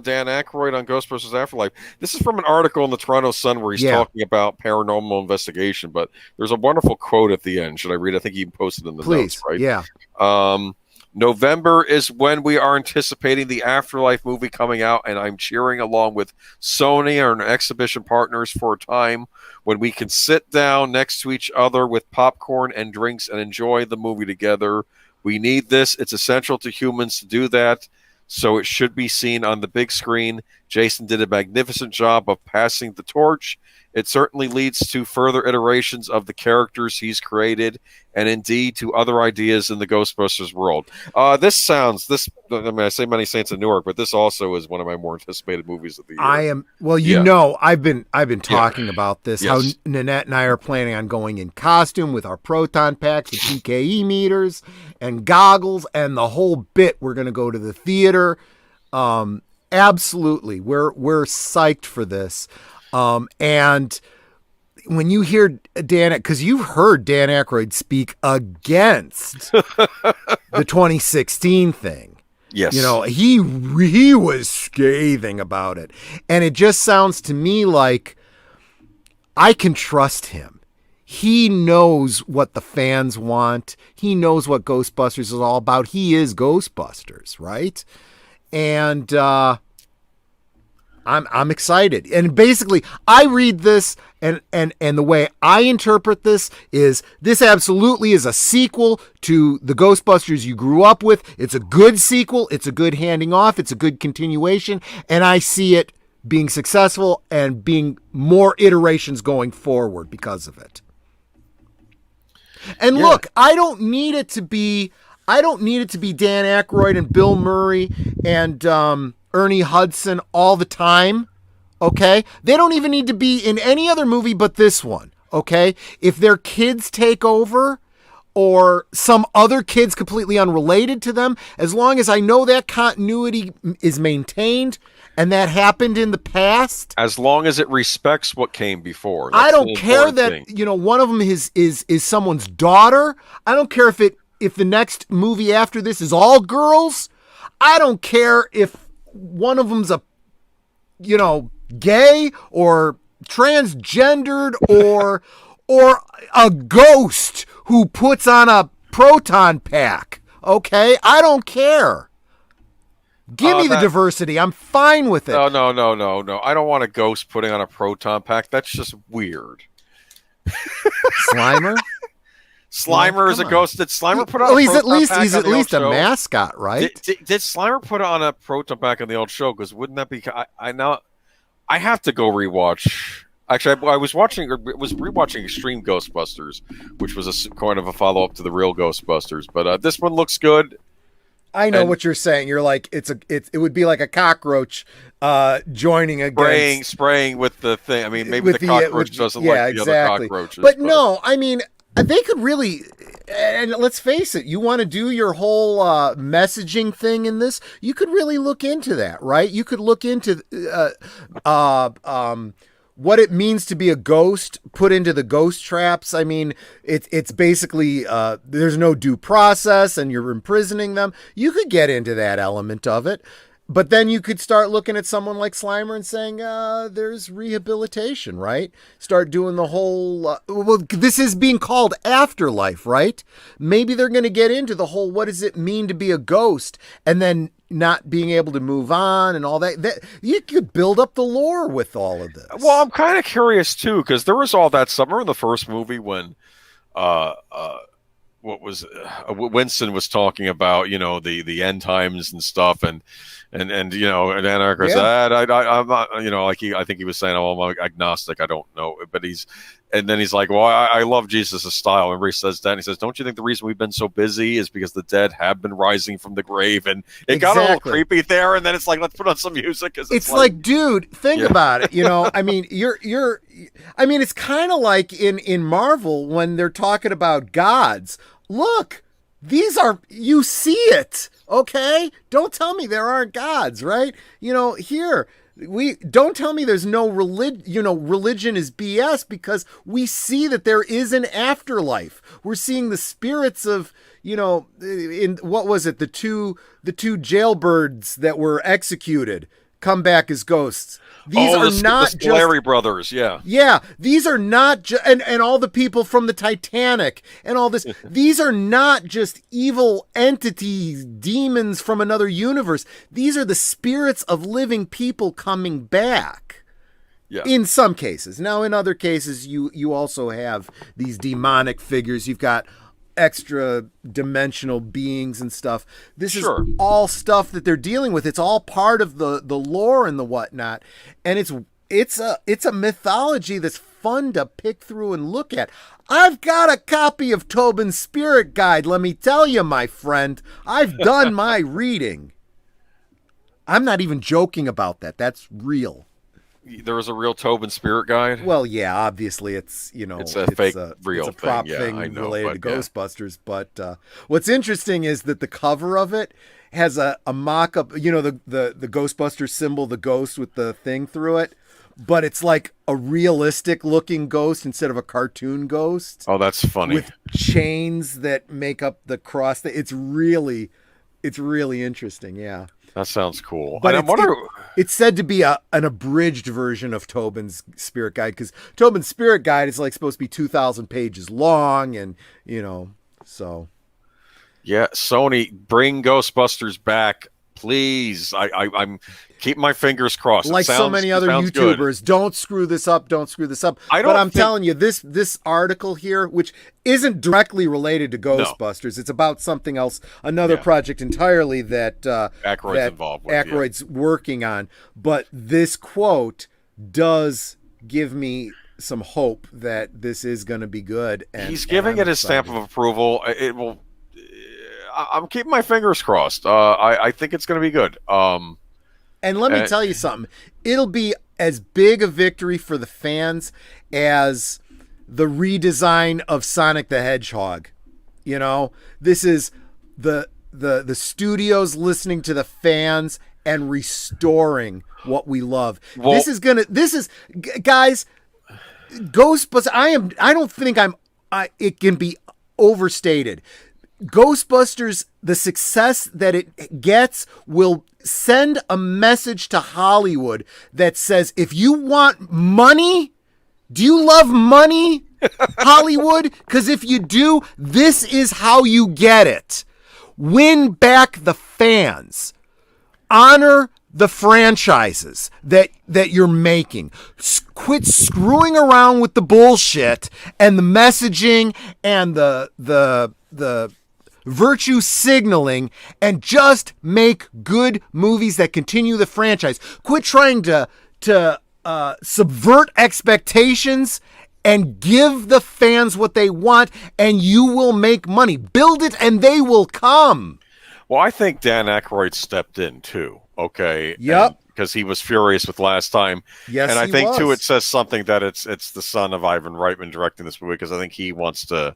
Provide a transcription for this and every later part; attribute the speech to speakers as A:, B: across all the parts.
A: Dan Aykroyd on Ghostbusters Afterlife. This is from an article in the Toronto Sun where he's talking about paranormal investigation, but there's a wonderful quote at the end. Should I read it? I think he posted in the notes, right?
B: Yeah.
A: November is when we are anticipating the Afterlife movie coming out, and I'm cheering along with Sony and our exhibition partners for a time when we can sit down next to each other with popcorn and drinks and enjoy the movie together. We need this. It's essential to humans to do that, so it should be seen on the big screen. Jason did a magnificent job of passing the torch. It certainly leads to further iterations of the characters he's created, and indeed to other ideas in the Ghostbusters world. I say Many Saints in Newark, but this also is one of my more anticipated movies of the year.
B: I've been talking about this, how Nanette and I are planning on going in costume with our proton packs, with PKE meters and goggles and the whole bit. We're going to go to the theater. Absolutely. We're psyched for this. And when you hear because you've heard Dan Aykroyd speak against the 2016 thing.
A: Yes.
B: He was scathing about it. And it just sounds to me like I can trust him. He knows what the fans want. He knows what Ghostbusters is all about. He is Ghostbusters, right? And, I'm excited. And basically I read this and the way I interpret this is this absolutely is a sequel to the Ghostbusters you grew up with. It's a good sequel. It's a good handing off. It's a good continuation. And I see it being successful and being more iterations going forward because of it. And look, I don't need it to be Dan Aykroyd and Bill Murray and, Ernie Hudson all the time, okay? They don't even need to be in any other movie but this one, okay? If their kids take over or some other kids completely unrelated to them, as long as I know that continuity is maintained and that happened in the past.
A: As long as it respects what came before.
B: I don't care that, one of them is someone's daughter. I don't care if the next movie after this is all girls. I don't care if one of them's gay or transgendered or a ghost who puts on a proton pack. Okay, I don't care. Give me the diversity. I'm fine with it.
A: No. I don't want a ghost putting on a proton pack. That's just weird.
B: Slimer?
A: Slimer is a ghost. Did Slimer put on a proton pack? He's at least a
B: mascot, right?
A: Did Slimer put on a proton pack on the old show? Because wouldn't that be? I have to go rewatch. Actually, I was rewatching Extreme Ghostbusters, which was kind of a follow up to the real Ghostbusters. But this one looks good.
B: I know what you're saying. You're like it would be like a cockroach joining against
A: spraying with the thing. I mean, maybe the cockroach doesn't like the other cockroaches.
B: But no, I mean. They could really, and let's face it, you want to do your whole messaging thing in this, you could really look into that, right? You could look into what it means to be a ghost, put into the ghost traps. I mean, it's basically, there's no due process and you're imprisoning them. You could get into that element of it. But then you could start looking at someone like Slimer and saying, there's rehabilitation, right? Start doing the whole, this is being called Afterlife, right? Maybe they're going to get into the whole, what does it mean to be a ghost? And then not being able to move on and all that. You could build up the lore with all of this.
A: Well, I'm kind of curious too, because there was all that stuff. Remember in the first movie when, Winston was talking about, the end times and stuff, and Dan Aykroyd said, I'm not, I think he was saying, oh, I'm agnostic, I don't know, but he's like, well, I love Jesus' style. And he says that, and he says, don't you think the reason we've been so busy is because the dead have been rising from the grave? And it got a little creepy there, and then it's like, let's put on some music.
B: It's like, dude, think about it. I mean, it's kind of like in Marvel when they're talking about gods. Look, you see it, okay? Don't tell me there aren't gods, right? Here, don't tell me there's no religion is BS, because we see that there is an afterlife. We're seeing the spirits of, in what was it? The two jailbirds that were executed come back as ghosts. These are not
A: the
B: just
A: Larry brothers. Yeah.
B: Yeah, these are not just, and all the people from the Titanic and all this, these are not just evil entities, demons from another universe. These are the spirits of living people coming back.
A: Yeah.
B: In some cases. Now, in other cases, you also have these demonic figures. You've got extra dimensional beings and stuff. This is all stuff that they're dealing with. It's all part of the lore and the whatnot. And it's a mythology that's fun to pick through and look at. I've got a copy of Tobin's Spirit Guide. Let me tell you, my friend, I've done my reading. I'm not even joking about that. That's real.
A: There was a real Tobin Spirit Guide?
B: Well, yeah, obviously it's, you know,
A: it's a fake real
B: it's a prop
A: thing.
B: thing related to Ghostbusters. But what's interesting is that the cover of it has a mock-up, you know, the Ghostbusters symbol, the ghost with the thing through it, but it's like a realistic looking ghost instead of a cartoon ghost.
A: Oh, that's funny.
B: With chains that make up the cross. It's really interesting, yeah.
A: That sounds cool.
B: But it's said to be an abridged version of Tobin's Spirit Guide, because Tobin's Spirit Guide is like supposed to be 2,000 pages long, and you know, so.
A: Yeah, Sony, bring Ghostbusters back, please. I'm keeping my fingers crossed.
B: Like so many other YouTubers,
A: good.
B: Don't screw this up. But I'm telling you, this article here, which isn't directly related to Ghostbusters, it's about something else, another project entirely that
A: Aykroyd's involved with.
B: Aykroyd's working on. But this quote does give me some hope that this is going to be good. And
A: he's giving it his stamp of approval. It will. I'm keeping my fingers crossed. I think it's going to be good.
B: And let me tell you something. It'll be as big a victory for the fans as the redesign of Sonic the Hedgehog. You know, this is the studios listening to the fans and restoring what we love. Well, guys, Ghostbusters. I don't think it can be overstated. Ghostbusters, the success that it gets will send a message to Hollywood that says, if you want money, do you love money, Hollywood? Because if you do, this is how you get it. Win back the fans. Honor the franchises that you're making. Quit screwing around with the bullshit and the messaging and the virtue signaling, and just make good movies that continue the franchise. Quit trying to subvert expectations and give the fans what they want, and you will make money. Build it and they will come.
A: Well, I think Dan Aykroyd stepped in too. Okay.
B: Yep.
A: Because he was furious with last time.
B: Yes,
A: and I think too, it says something that it's the son of Ivan Reitman directing this movie, because I think he wants to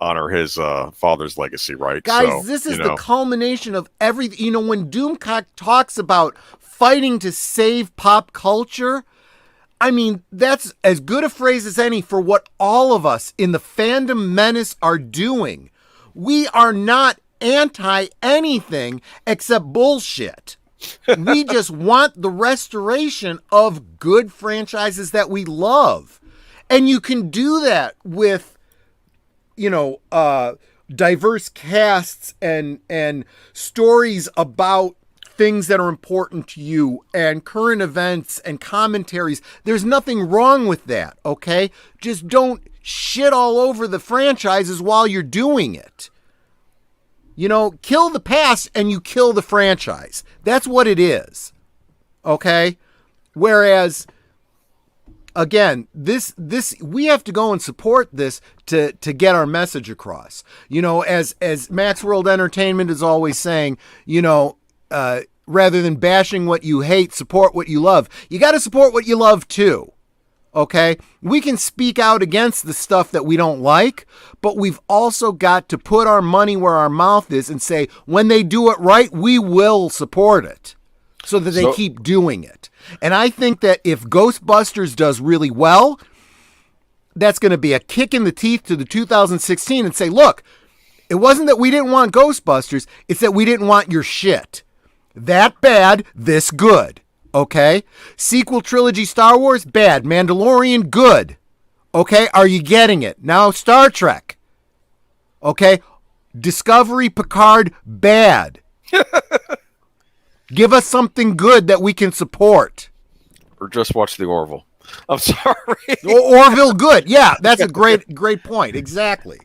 A: honor his father's legacy, right?
B: Guys, this is the culmination of everything. You know, when Doomcock talks about fighting to save pop culture, I mean, that's as good a phrase as any for what all of us in the Fandom Menace are doing. We are not anti anything except bullshit. We just want the restoration of good franchises that we love. And you can do that with, you know, diverse casts and stories about things that are important to you and current events and commentaries. There's nothing wrong with that, okay? Just don't shit all over the franchises while you're doing it. You know, kill the past and you kill the franchise. That's what it is, okay? Whereas, again, this we have to go and support this to get our message across. You know, as Max World Entertainment is always saying, you know, rather than bashing what you hate, support what you love. You got to support what you love too. Okay? We can speak out against the stuff that we don't like, but we've also got to put our money where our mouth is and say, when they do it right, we will support it so that they keep doing it. And I think that if Ghostbusters does really well, that's going to be a kick in the teeth to the 2016 and say, look, it wasn't that we didn't want Ghostbusters, it's that we didn't want your shit. That bad, this good. Okay. Sequel trilogy Star Wars, bad. Mandalorian, good. Okay. Are you getting it? Now Star Trek. Okay. Discovery, Picard, bad. Give us something good that we can support.
A: Or just watch the Orville. I'm sorry.
B: Orville, good. Yeah, that's a great point. Exactly.